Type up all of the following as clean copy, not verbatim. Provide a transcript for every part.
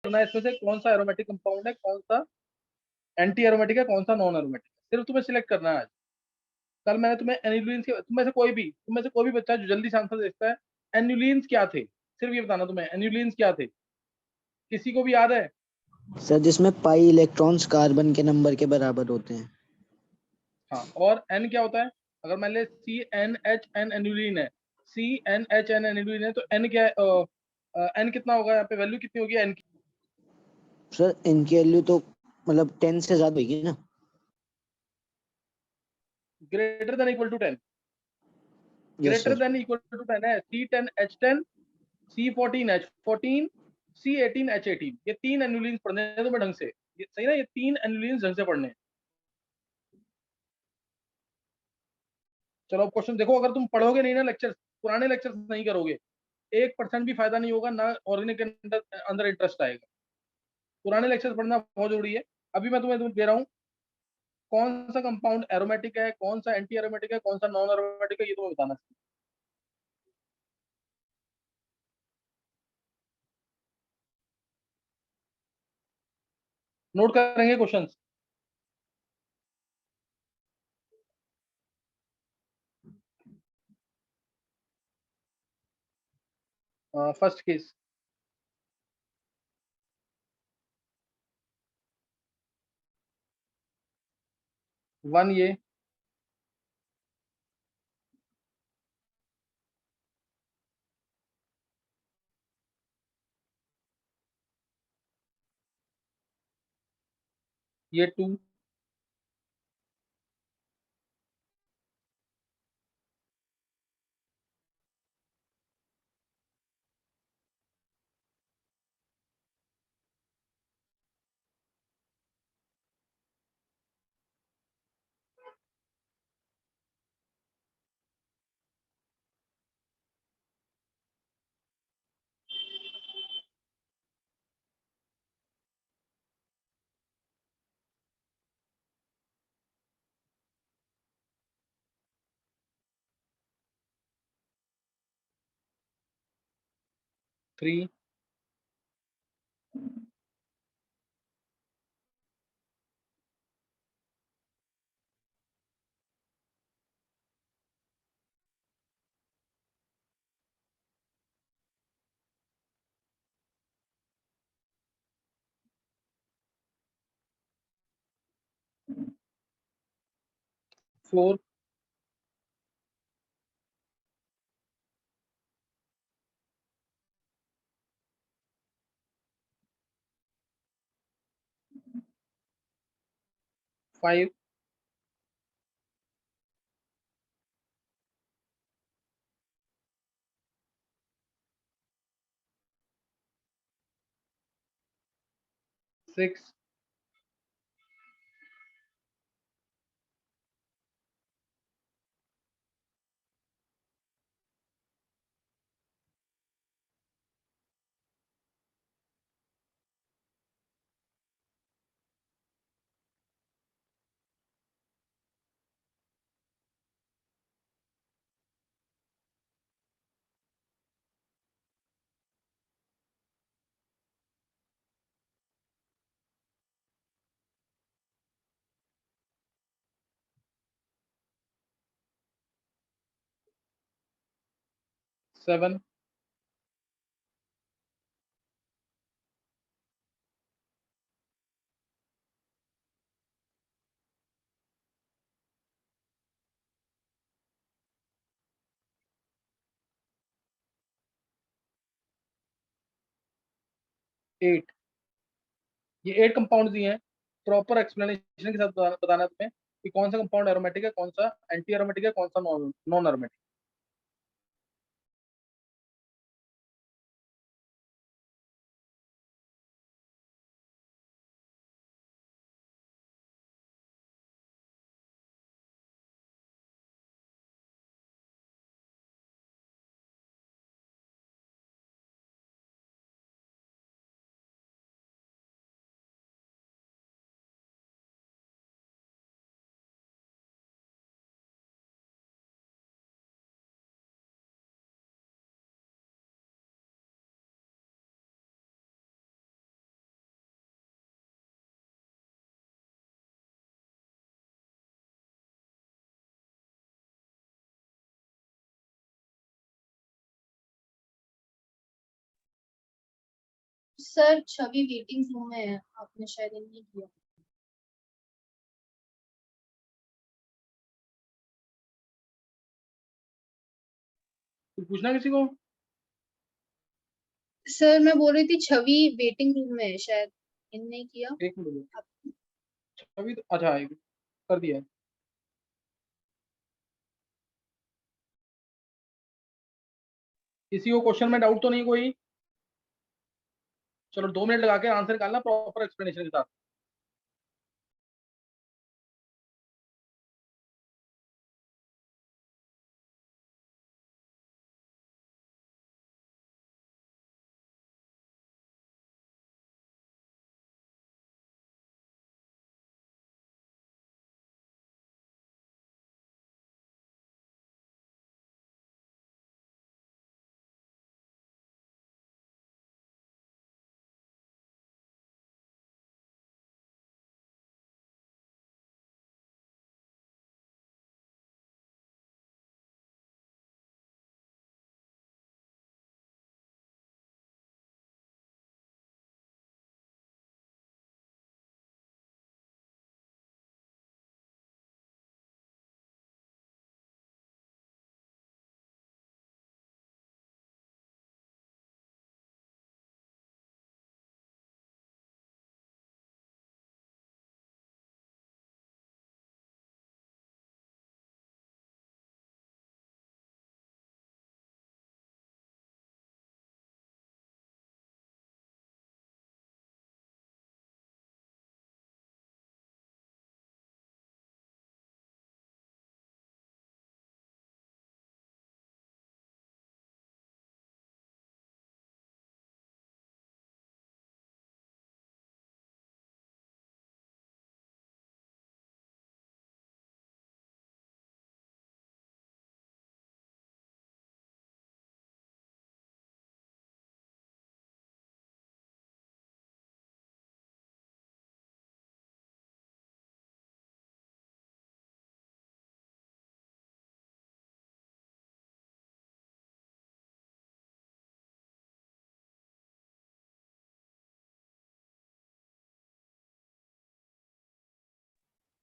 करना है इसमें से कौन सा एरोमेटिक कंपाउंड है, कौन सा एंटी एरोमेटिक है, कौन सा नॉन एरोमेटिक है, सिर्फ तुम्हें सिलेक्ट करना है आज। कल मैंने तुम्हें एनिलीन्स के, तुम में से कोई भी बच्चा जो जल्दी से आंसर देता है, एनिलीन्स क्या थे, सिर्फ ये बताना तुम्हें एनिलीन्स क्या थे, किसी को भी याद है? सर जिसमें पाई इलेक्ट्रॉन्स कार्बन के नंबर के बराबर होते हैं। हाँ, और एन क्या होता है? अगर मान ले C N H N aniline है, C N H N aniline है, तो एन क्या है? एन कितना होगा यहाँ पे, वैल्यू कितनी होगी एन की? सर इनकी वैल्यू तो मतलब 10 से ज्यादा होगी ना। Greater than equal to 10, yes greater sir. Than equal to 10 है। C 10 H 10, C 14 H 14, C 18 H 18, ये तीन एनुलिन्स पढ़ने हैं तुम्हें ढंग से, ये सही ना, ये तीन एनुलिन्स ढंग से पढ़ने हैं। चलो अब क्वेश्चन देखो, अगर तुम पढ़ोगे नहीं ना लेक्चर, पुराने लेक्चर नहीं करोगे, 1% भी फायदा नहीं होगा ना, ऑर्गेनिक के अंदर अंदर इंटरेस्ट आएगा। पुराने लेक्चर पढ़ना बहुत जरूरी है। अभी मैं तुम्हें दे रहा हूँ कौन सा कंपाउंड एरोमेटिक है, कौन सा एंटी एरोमेटिक है, कौन सा नॉन एरोमेटिक है, ये तुम्हें बताना है। नोट करेंगे क्वेश्चंस। फर्स्ट केस, 1 ये, ये 2, थ्री, 4, 5, 6, 7, 8। ये 8 कंपाउंड दिए हैं, प्रॉपर एक्सप्लेनेशन के साथ बताना है तुम्हें कि कौन सा कंपाउंड एरोमेटिक है, कौन सा एंटी एरोमेटिक है, कौन सा नॉन नॉन एरोमेटिक। सर छवि वेटिंग रूम में है, आपने शायद नहीं किया। कुछ पूछना किसी को? सर मैं बोल रही थी छवि वेटिंग रूम में है, शायद इन नहीं किया। एक मिनट, अभी तो अच्छा आएगी, कर दिया है। किसी को क्वेश्चन में डाउट तो नहीं कोई? चलो 2 मिनट लगा के आंसर निकालना प्रॉपर एक्सप्लेनेशन के साथ।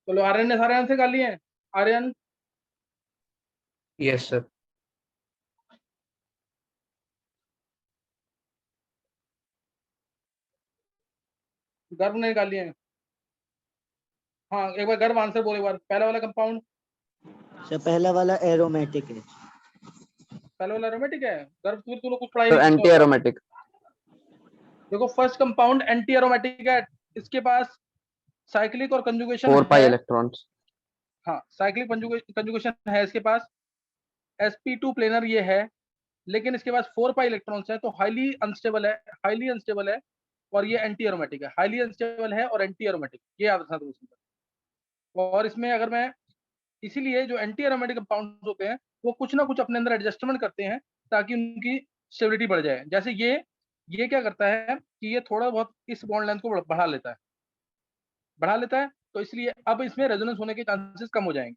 चलो आर्यन ने सारे आंसर कर लिए हैं। Aryan, yes sir. गर्व ने निकाल लिए हैं। हाँ एक बार गर्व आंसर बोले, एक बार पहला वाला कंपाउंड। सर पहला वाला एरोमेटिक है। पहला वाला एरोमेटिक है। गर्व तू लोग कुछ पढ़ाई सर नहीं एंटी एरोमेटिक। देखो फर्स्ट कंपाउंड एंटी एरोमेटिक है, इसके पास साइक्लिक और कंजुगेशन 4 पाई है। इलेक्ट्रॉन्स। हाँ साइक्लिक कंजुगेशन है इसके पास। sp2 प्लेनर ये है, लेकिन इसके पास 4 पाई इलेक्ट्रॉन्स है, तो हाईली अनस्टेबल है, हाईली अनस्टेबल है। और ये एंटी एरोमेटिक है, हाईली अनस्टेबल है और एंटी एरोमेटिक, ये याद रखना दोस्तों। और इसमें अगर मैं, इसीलिए जो एंटी एरोमेटिक कंपाउंड होते हैं वो कुछ ना कुछ अपने अंदर एडजस्टमेंट करते हैं ताकि उनकी स्टेबिलिटी बढ़ जाए। जैसे ये क्या करता है कि ये थोड़ा बहुत इस बॉन्ड लेंथ को बढ़ा लेता है, तो इसलिए अब इसमें रेजोनेंस होने के चांसेस कम हो जाएंगे,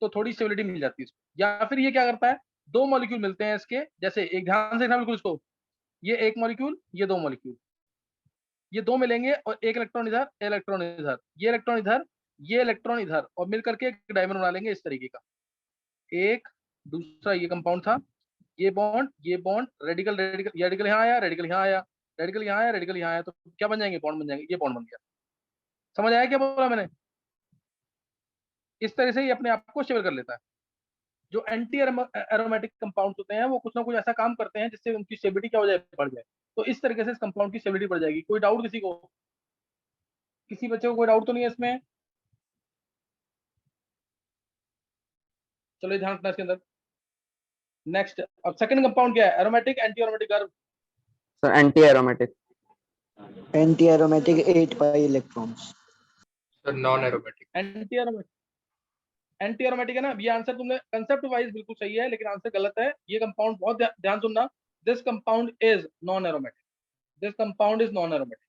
तो थोड़ी स्टेबिलिटी मिल जाती है इसको। या फिर ये क्या करता है, दो मॉलिक्यूल मिलते हैं इसके, जैसे एक ध्यान से देखना बिल्कुल इसको, ये एक मॉलिक्यूल, ये दो मॉलिक्यूल, ये दो मिलेंगे और एक इलेक्ट्रॉन इधर, इलेक्ट्रॉन इधर, ये इलेक्ट्रॉन इधर, ये इलेक्ट्रॉन इधर, और मिलकर के एक डायमंड बना लेंगे इस तरीके का। एक दूसरा ये कंपाउंड था, ये बॉन्ड रेडिकल रेडिकल, ये रेडिकल यहाँ आया, रेडिकल यहाँ आया, रेडिकल यहाँ आया, रेडिकल यहाँ आया, तो क्या बन जाएंगे, बॉन्ड बन जाएंगे। ये बॉन्ड बन गया। समझ आया क्या बोला मैंने? इस तरह से ये अपने आप को स्टेबल कर लेता है। जो एंटी एरोमेटिक कंपाउंड होते हैं वो कुछ ना कुछ ऐसा काम करते हैं जिससे उनकी स्टेबिलिटी क्या हो जाए, बढ़ जाए। तो इस तरीके से इस कंपाउंड की स्टेबिलिटी बढ़ जाएगी। कोई डाउट किसी को? किसी बच्चे को कोई डाउट तो नहीं है इसमें? चलो ध्यान रखना इसके अंदर। नेक्स्ट, अब सेकंड कंपाउंड क्या है, एरोमेटिक एंटी एरोमेटिक गर्व। Sir anti aromatic. Anti aromatic 8 pi electrons. Sir non aromatic. Anti aromatic, anti aromatic है ना। ये आंसर तुमने कंसेप्ट वाइज बिल्कुल सही है, लेकिन आंसर गलत है। ये कंपाउंड बहुत ध्यान सुनना, this compound is non aromatic, this compound is non aromatic.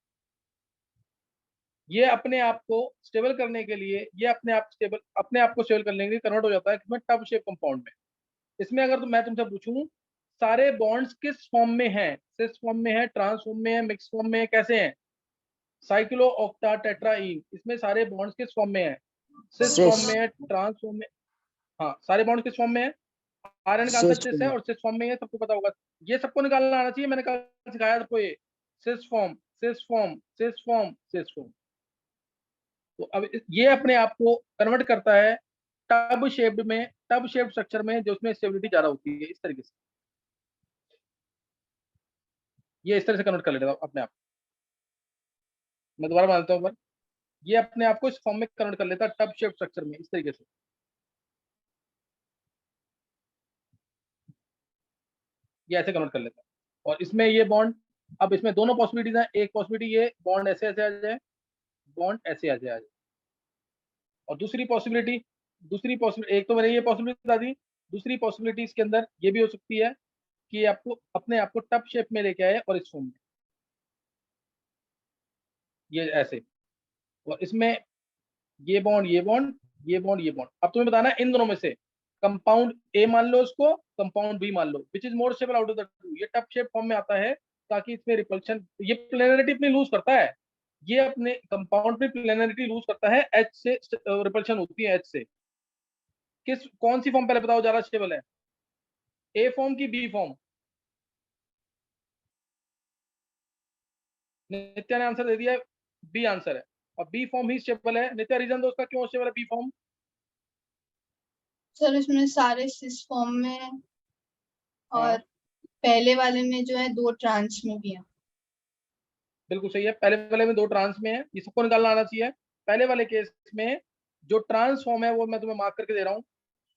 ये अपने आप को स्टेबल करने के लिए, ये अपने आप को स्टेबल करने के लिए कन्वर्ट हो जाता है किसमें, टब शेप कंपाउंड में। इसमें अगर मैं तुमसे पूछूं सारे बॉन्ड्स किस फॉर्म में हैं? सिस फॉर्म में है, ट्रांस फॉर्म में है, मिक्स फॉर्म में है, कैसे हैं? साइक्लो ऑक्टा टेट्राईन, इसमें सारे बॉन्ड्स किस फॉर्म में है? सिस Cis. फॉर्म में है, ट्रांस फॉर्म में। हाँ, सारे बॉन्ड किस फॉर्म में है? आरएन का आंसर Cis सिस है और सिस फॉर्म में है, सबको पता होगा। ये सबको निकालना आना चाहिए, मैंने कल सिखाया आपको ये। Cis form, cis form, cis form, cis form. तो अब ये अपने आप को कन्वर्ट करता है टब शेप्ड में, टब शेप्ड स्ट्रक्चर में, जो उसमें स्टेबिलिटी ज्यादा होती है, इस तरीके से। ये इस तरह से कन्वर्ट कर लेता है अपने आप। मैं दोबारा बनाता हूँ एक बार। ये अपने आप को इस फॉर्म में कन्वर्ट कर लेता है टब शेप्ड स्ट्रक्चर में, इस तरीके से। ये ऐसे कन्वर्ट कर लेता है। और इसमें ये बॉन्ड, अब इसमें दोनों पॉसिबिलिटीज हैं। एक पॉसिबिलिटी ये बॉन्ड ऐसे ऐसे आ जाए, बॉन्ड ऐसे ऐसे आ जाए। और दूसरी पॉसिबिलिटी, एक तो मैंने ये पॉसिबिलिटी बता दी। दूसरी पॉसिबिलिटी इसके अंदर ये भी हो सकती है कि ये आपको अपने आप को टब शेप में लेके आए और इस फॉर्म में, ये ऐसे। और इसमें ये बॉन्ड, ये बॉन्ड, ये बॉन्ड, ये बॉन्ड। अब तुम्हें बताना है इन दोनों में से कंपाउंड ए मान लो उसको, कंपाउंड बी मान लो, which is more stable out of the two. ये टब शेप फॉर्म में आता है ताकि इसमें रिपल्शन, ये प्लेनरिटी अपनी लूज करता है। ये अपने कंपाउंड में प्लेनरिटी लूज करता है, एच से रिपल्शन होती है, एच से। कौन सी फॉर्म पहले बताओ ज्यादा स्टेबल है, ए फॉर्म की बी फॉर्म? नित्या ने आंसर दे दिया, बी आंसर है। और बी फॉर्म ही स्टेबल है। नित्या, रीजन दो उसका क्यों स्टेबल है बी फॉर्म? सर इसमें सारे सिस फॉर्म में है और हाँ, पहले वाले में जो है 2 ट्रांस में भी है। बिल्कुल सही है। पहले वाले में 2 ट्रांस में है, ये सबको निकालना आना चाहिए। पहले वाले केस में जो ट्रांस फॉर्म है वो मैं तुम्हें मार्क करके दे रहा हूँ।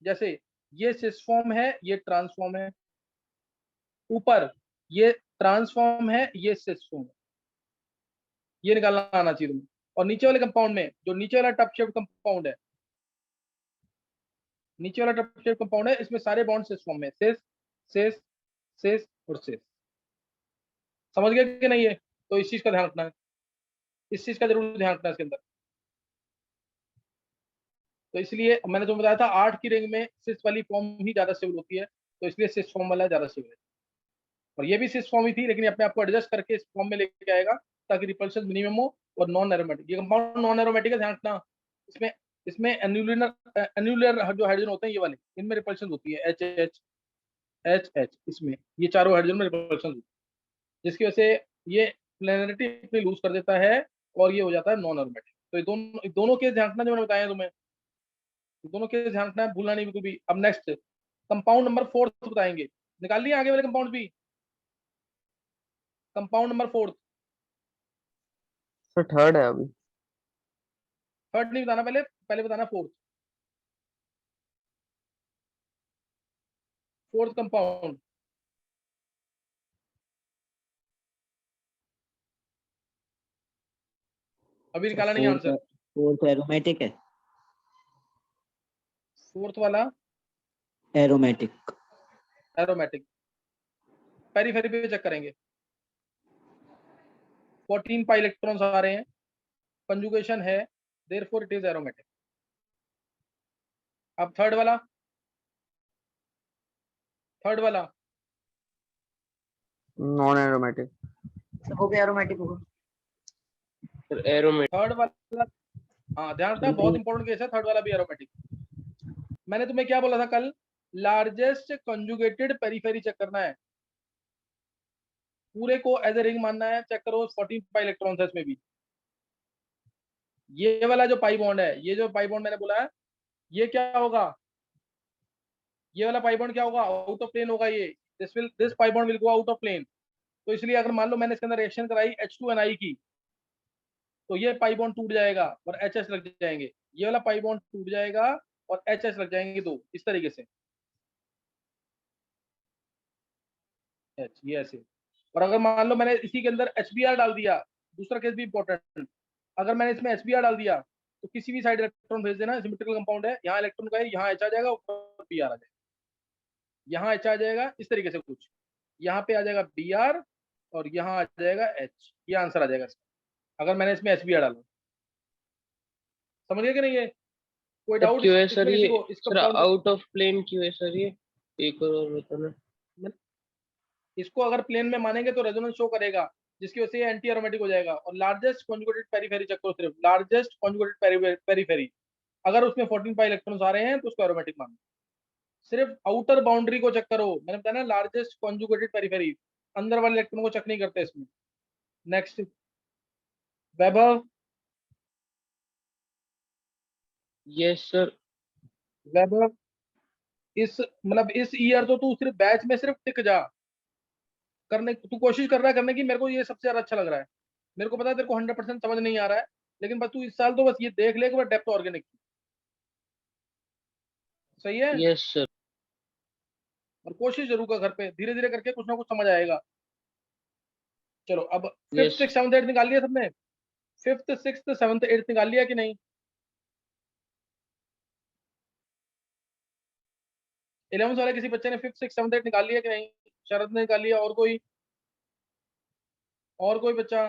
जैसे ये सिस फॉर्म है, ये ट्रांसफॉर्म है। ऊपर ये ट्रांसफॉर्म है, ये सिस फॉर्म है। ये निकालना आना चाहिए तुम्हें। और नीचे वाले कंपाउंड में, जो नीचे वाला टप शेप कंपाउंड है, नीचे वाला टप शेप कंपाउंड है, इसमें सारे बॉन्ड सिस फॉर्म में, सिस, सिस, सिस और सिस। समझ गए कि नहीं? है तो इस चीज का ध्यान रखना है, इस चीज का जरूर ध्यान रखना है इसके अंदर। तो इसलिए मैंने तुम्हें बताया था 8 की रेंज में सिस वाली फॉर्म ही ज्यादा स्टेबल होती है, तो इसलिए सिस फॉर्म वाला ज्यादा स्टेबल है। और ये भी सिस फॉर्म ही थी, लेकिन ये अपने आप को एडजस्ट करके इस फॉर्म में लेके आएगा ताकि रिपल्शन मिनिमम हो। और नॉन एरोमेटिक, ये कंपाउंड नॉन एरोमेटिक है, ध्यान रखना। इसमें इसमें एन्युलर एन्युलर जो हाइड्रोजन होते हैं ये वाले, इनमें रिपल्शन होती है, एच एच एच एच, इसमें ये चारों हाइड्रोजन में रिपल्शन होती है, जिसकी वजह से ये प्लेनरिटी अपनी लूज कर देता है और ये हो जाता है नॉन एरोमेटिक। तो ये दोनों के ध्यान रखना जो मैंने बताया तुम्हें, दोनों के ध्यान रखना है, भूलना नहीं बिल्कुल भी। अब नेक्स्ट कंपाउंड नंबर 4 बताएंगे। निकाल लिया आगे वाले कंपाउंड भी? कंपाउंड नंबर 4, सर थर्ड है अभी। थर्ड नहीं बताना, पहले पहले बताना फोर्थ। फोर्थ कंपाउंड अभी निकाला नहीं फोर्थ, आंसर। फोर्थ एरोमेटिक है। फोर्थ वाला एरोमेटिक। एरोमेटिक, पेरीफेरी पे चेक करेंगे। 14 पाई इलेक्ट्रॉन्स आ रहे हैं, कंजुगेशन है, देयरफॉर इट इज एरोमेटिक। अब थर्ड वाला, थर्ड वाला नॉन एरोमेटिक। हो गया एरोमेटिक होगा। Sir aromatic. थर्ड वाला, हाँ ध्यान रखना, बहुत इंपॉर्टेंट केस है, थर्ड वाला भी एरोमेटिक। मैंने तुम्हें क्या बोला था कल? लार्जेस्ट कंजुगेटेड पेरीफेरी चेक करना है, पूरे को एज ए रिंग मानना है। चेक करो, 14 पाई इलेक्ट्रॉन्स है इसमें भी। ये वाला जो पाई बॉन्ड है, ये जो पाई बॉन्ड मैंने बोला है, ये क्या होगा? ये वाला पाई बॉन्ड क्या होगा? आउट ऑफ प्लेन होगा ये। This pi bond will go out of plane. तो इसलिए अगर मान लो मैंने इसके अंदर रिएक्शन कराई H2Ni की, तो ये पाई बॉन्ड टूट जाएगा और HS लग जाएंगे। ये वाला पाई बॉन्ड टूट जाएगा और HS लग जाएंगे 2, इस तरीके से। H, ये ऐसे। और अगर मान लो मैंने इसी के अंदर HBr डाल दिया, दूसरा केस भी इंपॉर्टेंट, अगर मैंने इसमें HBr डाल दिया तो किसी भी साइड इलेक्ट्रॉन भेज देना, सिमेट्रिकल कंपाउंड है, यहाँ इलेक्ट्रॉन का है, यहाँ H आ जाएगा, ऊपर Br आ जाएगा, यहाँ H आ जाएगा, इस तरीके से कुछ, यहाँ पे आ जाएगा Br और यहाँ आ जाएगा H। ये आंसर आ जाएगा इसका, अगर मैंने इसमें HBr डाला। समझ गए कि नहीं? है कोई तब डाउट क्यों है इसमें सर किसी ये? को? इस sir compound out of plane क्यों है सर ये? एक और बताना। इसको अगर प्लेन में मानेंगे तो रेजोनेंस शो करेगा, जिसकी वजह से ये एंटी एरोमेटिक हो जाएगा। और लार्जेस्ट कॉन्जुगेटेड पेरीफेरी चेक करो, सिर्फ लार्जेस्ट कॉन्जुगेटेड पेरीफेरी, अगर उसमें 14 पाई इलेक्ट्रॉन्स आ रहे हैं तो उसको एरोमेटिक मानो। सिर्फ आउटर बाउंड्री को चेक करो, मैंने बताया ना लार्जेस्ट कॉन्जुगेटेड पेरीफेरी, अंदर वाले इलेक्ट्रॉन को चेक नहीं करते इसमें। Next Vaibhav. Yes sir. Vaibhav इस मतलब इस ईयर तो तू सिर्फ बैच में सिर्फ टिक जा, करने तू कोशिश कर रहा है करने की, मेरे को ये सबसे ज्यादा अच्छा लग रहा है। मेरे को पता है तेरे को 100% समझ नहीं आ रहा है, लेकिन बस तू इस साल तो बस ये देख ले कि बस डेप्थ ऑर्गेनिक की। सही है। Yes sir. और कोशिश जरूर कर, घर पे धीरे धीरे करके कुछ ना कुछ समझ आएगा। चलो अब fifth yes six seventh eight निकाल लिया सबने? फिफ्थ सिक्स सेवंथ एट निकाल लिया कि नहीं? 11th वाले किसी बच्चे ने फिफ्थ सिक्स सेवंथ एट निकाल लिया कि नहीं? शरद ने निकाल लिया, और कोई? और कोई बच्चा?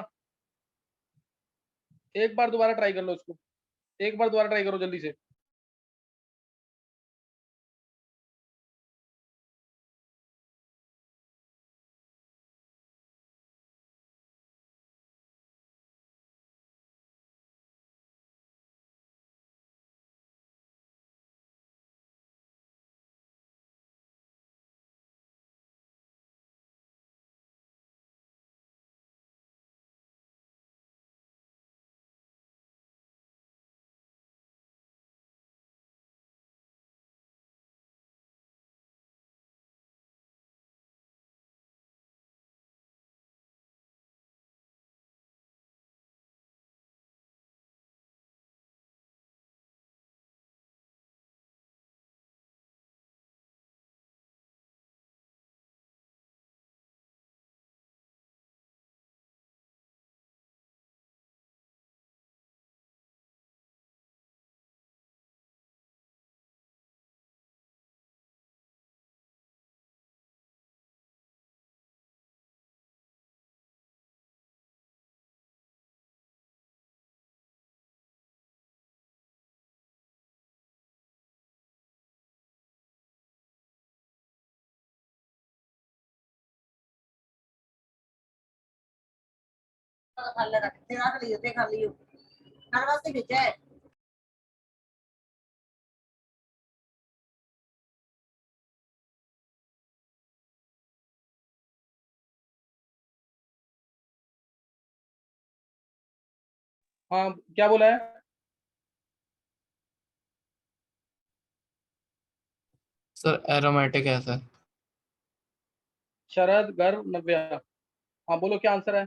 एक बार दोबारा ट्राई कर लो इसको, एक बार दोबारा ट्राई करो जल्दी से। खाली रख खा लियो हर वास्ते भेजा है। हाँ क्या बोला है? सर एरोमेटिक है सर। शरद, गर्व, नव्या। हाँ बोलो क्या आंसर है?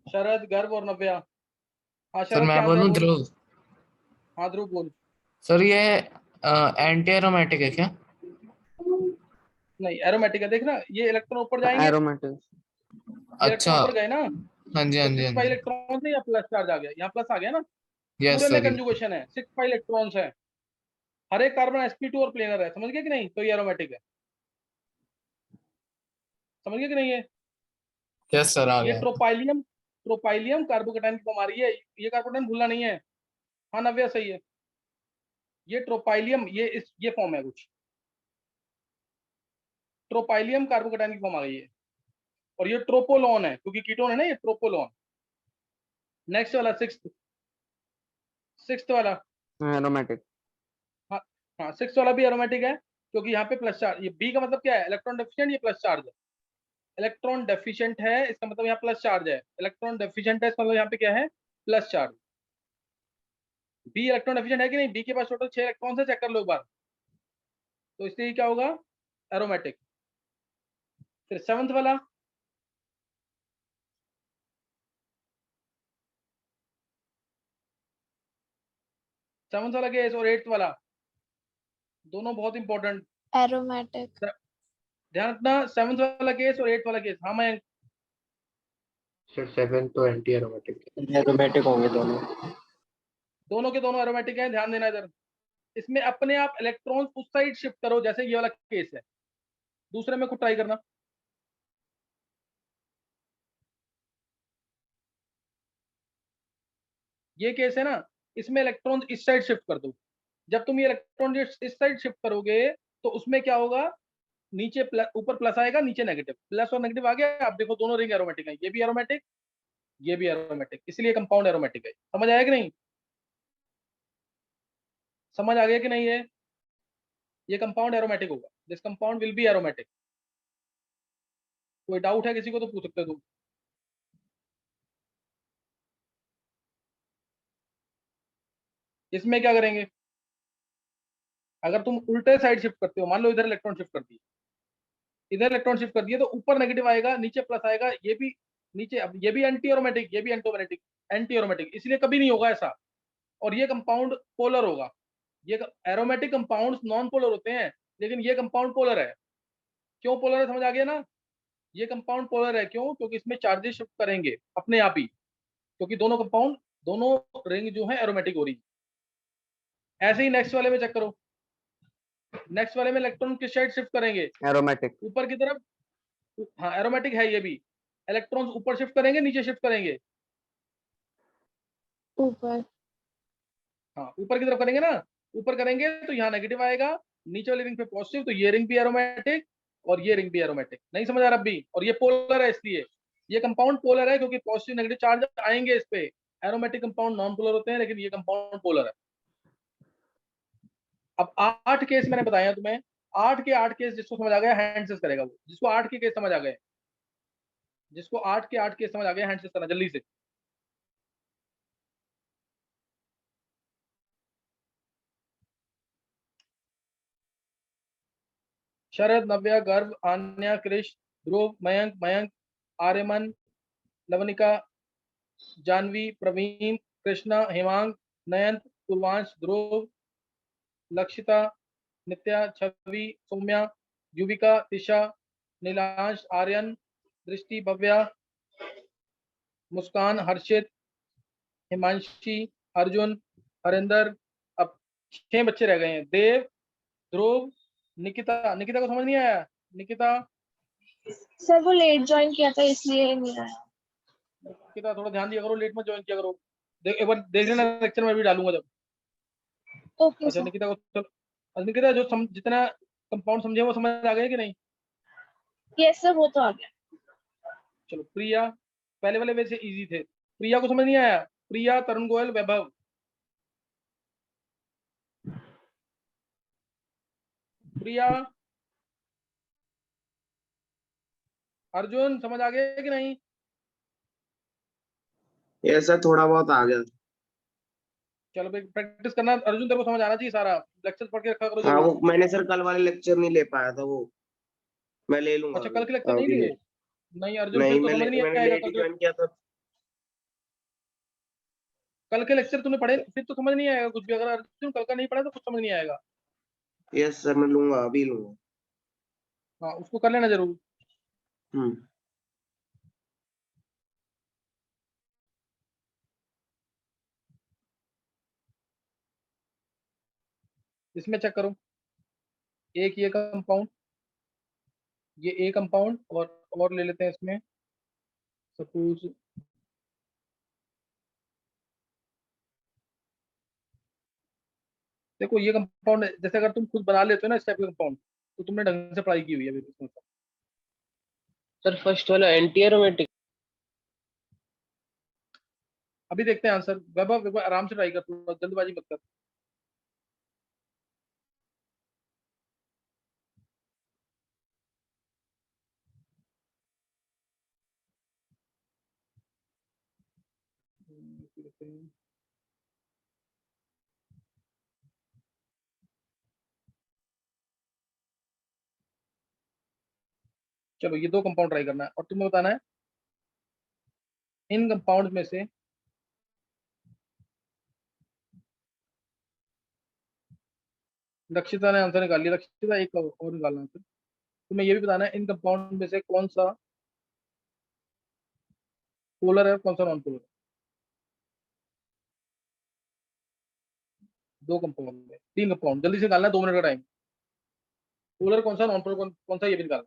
शरद, गर्व और नव्या। हाँ सर शरद मैं क्या आंसर है बोलूं बोल। ध्रुव? हाँ ध्रुव बोल। सर ये एंटी एरोमेटिक है क्या? नहीं एरोमेटिक है, देखना ये इलेक्ट्रॉन ऊपर जाएंगे, एरोमेटिक। ये अच्छा। इलेक्ट्रॉन ऊपर गए ना, हाँ जी हाँ तो जी हाँ 6 पाई जी। इलेक्ट्रॉन से या प्लस चार्ज आ गया, यहाँ प्लस आ गया ना, यस पूरे में सर। कंजुगेशन है, 6 पाई इलेक्ट्रॉन्स है, हर एक कार्बन sp2 और प्लेनर है, समझ गए कि नहीं? तो ये एरोमेटिक है, समझ गए कि नहीं? यस सर आ ये गया। ट्रोपाइलियम, ट्रोपाइलियम कार्बोकेटाइन की फॉर्म आ रही है, ये कार्बोकेटाइन भूलना नहीं है। हाँ नव्या सही है, ये ट्रोपाइलियम, ये फॉर्म है कुछ, ट्रोपाइलियम कार्बोकेटाइन की फॉर्म आ गई है। और ये ट्रोपोलॉन है, क्योंकि कीटोन है ना, ये ट्रोपोलॉन। नेक्स्ट वाला सिक्स्थ, सिक्स्थ वाला। एरोमेटिक। हाँ हाँ, सिक्स्थ वाला भी एरोमेटिक है, क्योंकि यहाँ पे प्लस चार्ज, ये बी का मतलब क्या है? इलेक्ट्रॉन डेफिशिएंट, ये प्लस चार्ज है। इलेक्ट्रॉन डेफिशिएंट है इसका मतलब यहाँ प्लस चार्ज है, इलेक्ट्रॉन डेफिशिएंट है इसका मतलब यहाँ पे क्या है? Plus charge. B electron deficient है कि नहीं? बी के पास टोटल 6 इलेक्ट्रॉन है, चेक कर लो एक बार, तो इसलिए क्या होगा? एरोमेटिक। फिर सेवंथ वाला, सेवंथ वाला केस और एट्थ वाला, दोनों बहुत इंपॉर्टेंट। एरोमेटिक। ध्यान रखना, सेवंथ वाला केस और एट्थ वाला केस। हाँ मैं, सर 7 तो एंटी एरोमेटिक एरोमेटिक होंगे दोनों। दोनों के दोनों एरोमेटिक हैं, ध्यान देना इधर। इसमें अपने आप इलेक्ट्रॉन्स उस साइड शिफ्ट करो, जैसे ये वाला केस है, दूसरे में खुद ट्राई करना। ये केस है ना, इसमें इलेक्ट्रॉन्स इस साइड शिफ्ट कर दो, जब तुम ये इलेक्ट्रॉन इस साइड शिफ्ट करोगे तो उसमें क्या होगा, नीचे प्लस, ऊपर प्लस आएगा, नीचे नेगेटिव, प्लस और नेगेटिव आ गया। आप देखो दोनों रिंग एरोमेटिक है, ये भी एरोमेटिक, ये भी एरोमेटिक, इसलिए कंपाउंड एरोमेटिक है। समझ आया कि नहीं? समझ आ गया कि नहीं? ये कंपाउंड एरोमेटिक होगा, this compound will be aromatic. कोई डाउट है किसी को तो पूछ सकते हो तुम। इसमें क्या करेंगे, अगर तुम उल्टे साइड शिफ्ट करते हो, मान लो इधर इलेक्ट्रॉन शिफ्ट कर दिए, इधर इलेक्ट्रॉन शिफ्ट कर दिए, तो ऊपर नेगेटिव आएगा, नीचे प्लस आएगा, ये भी नीचे, अब ये भी एंटी एरोमेटिक, ये भी एंटोमेटिक, एंटी एरोमेटिक, इसलिए कभी नहीं होगा ऐसा। और ये कंपाउंड पोलर होगा। ये एरोमेटिक कंपाउंड्स नॉन पोलर होते हैं, लेकिन ये कंपाउंड पोलर है। क्यों पोलर है, समझ आ गया ना? ये कंपाउंड पोलर है क्यों? क्योंकि इसमें चार्जेस शिफ्ट करेंगे अपने आप ही, क्योंकि दोनों कंपाउंड, दोनों रिंग जो है एरोमेटिक हो रही है। ऐसे ही नेक्स्ट वाले में चेक करो, नेक्स्ट वाले में इलेक्ट्रॉन किस साइड शिफ्ट करेंगे? एरोमेटिक। ऊपर की तरफ। हाँ एरोमेटिक है ये भी। इलेक्ट्रॉन्स ऊपर शिफ्ट करेंगे, नीचे शिफ्ट करेंगे? ऊपर। हाँ ऊपर की तरफ करेंगे ना। ऊपर करेंगे तो यहाँ नेगेटिव आएगा, नीचे वाली रिंग पे पॉजिटिव, तो ये रिंग भी एरोमेटिक और ये रिंग भी एरोमेटिक। नहीं समझ आ रहा अभी? और ये पोलर है, इसलिए ये कंपाउंड पोलर है, क्योंकि पॉजिटिव नेगेटिव चार्ज आएंगे इस पे। एरोमेटिक कंपाउंड नॉन पोलर होते हैं, लेकिन ये कंपाउंड पोलर है। अब 8 केस मैंने बताया तुम्हें, 8 के 8 केस जिसको समझ आ गया हैंड से करेगा वो, जिसको 8 के केस समझ आ गए, जिसको 8 के 8 केस समझ आ गए हैंड से करना जल्दी से। शरद, नव्या, गर्भ, आन्या, कृष, ध्रुव, मयंक, मयंक, आर्यमन, लवनिका, जानवी, प्रवीण, कृष्णा, हेमांग, नयन, पूर्वांश, ध्रुव, लक्षिता, नित्या, छवि, सौम्या, युविका, तिशा, नीलांश, आर्यन, दृष्टि, भव्या, मुस्कान, हर्षित, हिमांशी, अर्जुन, हरिंदर। अब 6 बच्चे रह गए हैं, देव, ध्रुव, निकिता। निकिता को समझ नहीं आया? निकिता, सर वो लेट ज्वाइन किया था इसलिए नहीं आया। निकिता थोड़ा ध्यान दिया करो, लेट मत ज्वाइन किया करो। एक बार देख लेना लेक्चर में भी डालूंगा जब। ओके अच्छा सर। निकिता को निकिता जो जितना कंपाउंड समझे वो समझ आ गए कि नहीं? यस सर, वो तो आ गया। चलो प्रिया, पहले वाले वैसे इजी थे। प्रिया को समझ नहीं आया? प्रिया, तरुण गोयल, वैभव। प्रिया, अर्जुन समझ आ गया कि नहीं? ये सर थोड़ा बहुत आ गया। चलो भाई प्रैक्टिस करना, अर्जुन तेरे को समझ आना चाहिए सारा, लेक्चर पढ़ के रखा करो हाँ जरूर। वो मैंने सर कल वाले लेक्चर नहीं ले पाया था, वो मैं ले लूंगा अच्छा अभी। कल के लेक्चर नहीं अभी ले। लिए? नहीं अर्जुन फिर नहीं तो समझ नहीं मैंने आएगा लेट ही कल के। ज्वाइन किया था। कल के लेक्चर तूने पढ़े फिर तो समझ नहीं आएगा कुछ भी। अगर अर्जुन कल का नहीं पढ़ा तो कुछ समझ नहीं आएगा। यस सर मैं लूंगा, अभी लूंगा। हाँ उसको कर लेना जरूर। हम्म। इसमें चेक करो, एक ये कंपाउंड, ये ए कंपाउंड, और ले लेते हैं इसमें सपोज, देखो ये कंपाउंड जैसे अगर तुम खुद बना लेते हो ना इस टाइप का कंपाउंड, तो तुमने ढंग से पढ़ाई की हुई है अभी इसमें। सर फर्स्ट वाला एंटी एरोमेटिक। अभी देखते हैं आंसर। वैभव एक बार आराम से ट्राई कर, थोड़ा जल्दबाजी मत कर। चलो ये 2 कंपाउंड ट्राई करना है और तुम्हें बताना है इन कंपाउंड में से लक्षिता ने आंसर निकाल लिया। लक्षिता एक और निकालना है, तुम्हें ये भी बताना है इन कंपाउंड में से कौन सा पोलर है, कौन सा नॉन पोलर है। 2 कंपाउंड में 3 कंपाउंड, जल्दी से निकालना है, 2 मिनट का टाइम। पोलर कौन सा, नॉन पोलर कौन सा, ये भी निकालना।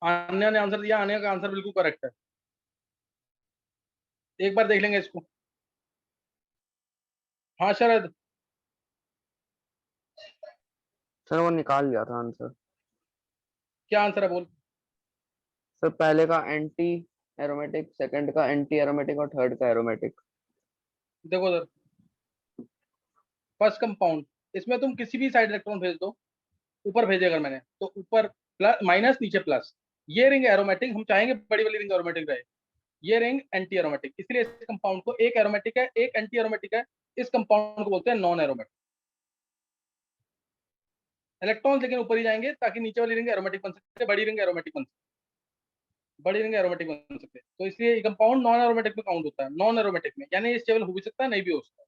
आन्या ने आंसर दिया, आन्या का आंसर बिल्कुल करेक्ट है। एक बार देख लेंगे इसको। हाँ शरद, सर वो निकाल लिया था आंसर। क्या आंसर है बोल। सर पहले का एंटी एरोमेटिक, सेकंड का एंटी एरोमेटिक और थर्ड का एरोमेटिक। देखो सर, फर्स्ट कंपाउंड, इसमें तुम किसी भी साइड इलेक्ट्रॉन भेज दो, ऊपर भेजे अगर मैंने तो ऊपर प्लस माइनस, नीचे प्लस। ये रिंग एरोमेटिक, हम चाहेंगे बड़ी वाली रिंग एरोमेटिक रहे। ये रिंग एंटी एरोमेटिक, इसलिए इस कंपाउंड को एक एरोमेटिक है एक एंटी एरोमेटिक है, इस कंपाउंड को बोलते हैं नॉन एरोमेटिक। इलेक्ट्रॉन लेकिन ऊपर ही जाएंगे ताकि नीचे वाली रिंग एरोमेटिक बन सकते, बड़ी रिंग एरोमेटिक बन सकती, बड़ी रिंग एरोमेटिक बन सकते। तो इसलिए ये कंपाउंड नॉन एरोमेटिक में काउंट होता है। नॉन एरोमेटिक में यानी स्टेबल हो भी सकता है, नहीं भी हो सकता।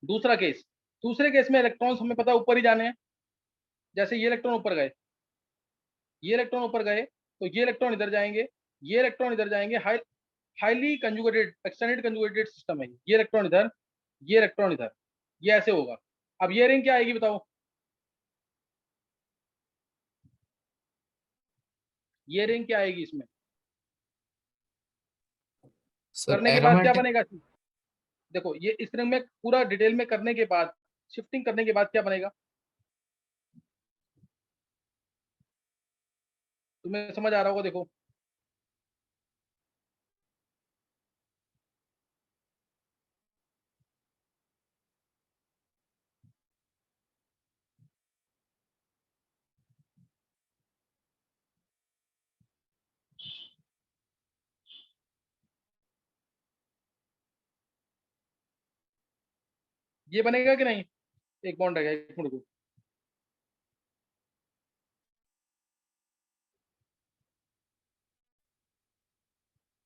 दूसरा केस, दूसरे केस में इलेक्ट्रॉन्स हमें पता है ऊपर ही जाने हैं। जैसे ये इलेक्ट्रॉन ऊपर गए, ये इलेक्ट्रॉन ऊपर गए, तो ये इलेक्ट्रॉन इधर जाएंगे, ये इलेक्ट्रॉन इधर जाएंगे। Highly conjugated, extended conjugated system है ये इलेक्ट्रॉन इधर, ये इलेक्ट्रॉन इधर, ये ऐसे होगा। अब ये रिंग क्या आएगी बताओ, ये रिंग क्या आएगी इसमें सर करने के बाद क्या एरोमेटिक। बनेगा। देखो ये इस रिंग में पूरा डिटेल में करने के बाद, शिफ्टिंग करने के बाद क्या बनेगा, तुम्हें समझ आ रहा होगा। देखो ये बनेगा कि नहीं, एक बॉन्ड रहेगा, एक मिनट को।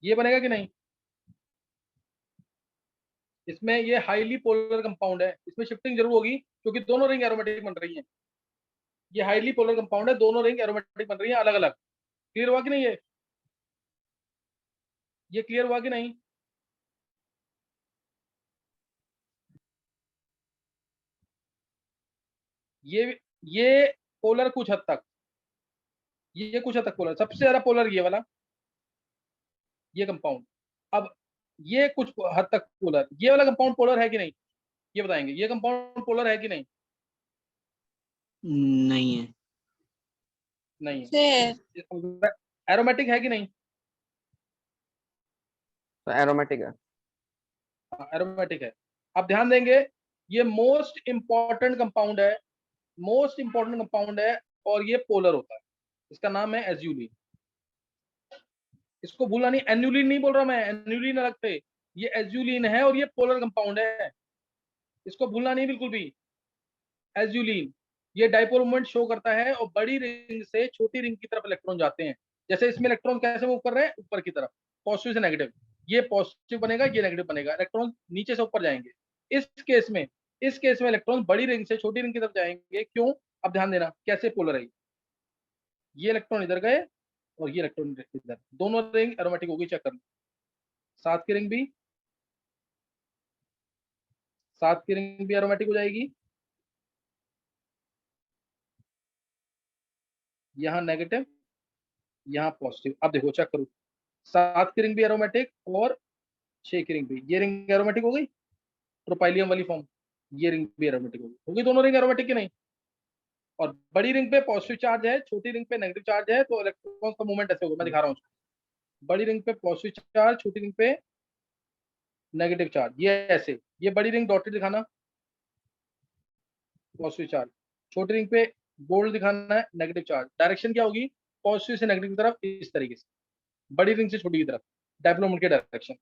ये बनेगा कि नहीं, इसमें ये हाईली पोलर कंपाउंड है, इसमें शिफ्टिंग जरूर होगी क्योंकि दोनों रिंग एरोमेटिक बन रही हैं। ये हाईली पोलर कंपाउंड है, दोनों रिंग एरोमेटिक बन रही हैं अलग अलग। क्लियर हुआ कि नहीं ये क्लियर हुआ कि नहीं। ये पोलर कुछ हद तक, ये कुछ हद तक पोलर, सबसे ज्यादा पोलर ये वाला, ये कंपाउंड। अब ये कुछ हद तक पोलर, ये वाला कंपाउंड पोलर है कि नहीं, ये बताएंगे। ये कंपाउंड पोलर है कि नहीं, नहीं है। नहीं है। एरोमेटिक है कि नहीं, तो एरोमेटिक है। एरोमेटिक है। अब ध्यान देंगे, ये मोस्ट इंपॉर्टेंट कंपाउंड है, मोस्ट इंपॉर्टेंट कंपाउंड है, और ये पोलर होता है। इसका नाम है एज्यूलिन। इसको भूलना नहीं, एन्युलिन नहीं बोल रहा मैं, एन्युलिन अलग थे, ये एज्यूलिन है और ये पोलर कंपाउंड है, इसको भूलना नहीं बिल्कुल भी। एज्यूलिन ये डाइपोल मोमेंट शो करता है और बड़ी रिंग से छोटी रिंग की तरफ इलेक्ट्रॉन जाते हैं। जैसे इसमें इलेक्ट्रॉन कैसे मूव कर रहे हैं, ऊपर की तरफ, पॉजिटिव से नेगेटिव। ये पॉजिटिव बनेगा, ये नेगेटिव बनेगा, इलेक्ट्रॉन नीचे से ऊपर जाएंगे। इस केस में इलेक्ट्रॉन बड़ी रिंग से छोटी रिंग की तरफ जाएंगे। क्यों, अब ध्यान देना कैसे पोलर है। ये इलेक्ट्रॉन इधर गए और ये इलेक्ट्रॉन इधर, दोनों रिंग एरोमेटिक होगी, चेक कर लो। सात की रिंग भी, सात की रिंग भी एरोमेटिक हो जाएगी, यहाँ नेगेटिव, यहाँ पॉजिटिव। अब देखो चेक करो, सात की रिंग भी एरोमेटिक और 6 की रिंग भी, ये रिंग एरोमेटिक हो गई, प्रोपाइलियम वाली फॉर्म, ये रिंग भी एरोमेटिक होगी, दोनों रिंग एरोमेटिक की नहीं। और बड़ी रिंग पे पॉजिटिव चार्ज है, छोटी रिंग पे नेगेटिव चार्ज है, तो इलेक्ट्रॉन का मूवमेंट ऐसे होगा, मैं दिखा रहा हूँ। बड़ी रिंग पे पॉजिटिव चार्ज, छोटी रिंग पे नेगेटिव चार्ज, ये ऐसे। ये बड़ी रिंग डॉटेड दिखाना, पॉजिटिव चार्ज, छोटी रिंग पे गोल्ड दिखाना है, नेगेटिव चार्ज। डायरेक्शन क्या होगी, पॉजिटिव से नेगेटिव की तरफ, इस तरीके से, बड़ी रिंग से छोटी की तरफ, डायपोल मोमेंट के डायरेक्शन।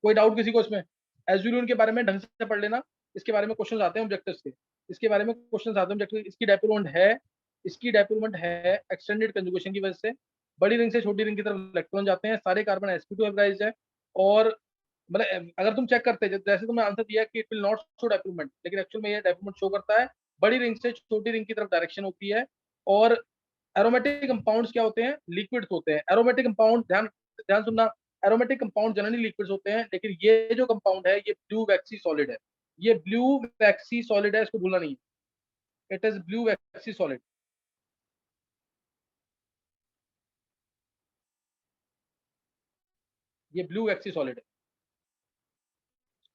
कोई डाउट किसी को इसमें। एज्यूलिन के बारे में ढंग से पढ़ लेना, इसके बारे में क्वेश्चन आते हैं ऑब्जेक्टिव्स के, इसके बारे में क्वेश्चन आते हैं ऑब्जेक्टिव। इसकी डायपोल मोमेंट है, इसकी डायपोल मोमेंट है एक्सटेंडेड कंजुगेशन की वजह से, बड़ी रिंग से छोटी रिंग की तरफ इलेक्ट्रॉन जाते हैं, सारे कार्बन sp2 हाइब्रिडाइज्ड है। और मतलब अगर तुम चेक करते, जैसे तुमने आंसर दिया कि it will not show dipole moment, लेकिन एक्चुअल में ये डायपोल मोमेंट शो करता है। बड़ी रिंग से छोटी रिंग की तरफ डायरेक्शन होती है। और एरोमेटिक कंपाउंड्स क्या होते हैं, लिक्विड्स होते हैं। एरोमेटिक कंपाउंड, ध्यान ध्यान सुनना, एरोमेटिक कंपाउंड जनरली लिक्विड्स होते हैं, लेकिन ये जो कंपाउंड है ये ब्लू वैक्सी सॉलिड है, ये ब्लू वैक्सी सॉलिड है, इसको भूलना नहीं, it is blue vaccine solid. ये ब्लू एक्सी सॉलिड है।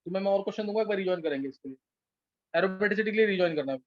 तो मैं और क्वेश्चन दूंगा, एक बार रिजॉइन करेंगे इसके लिए, एरोमेटिसिटी के लिए रिजॉइन करना है।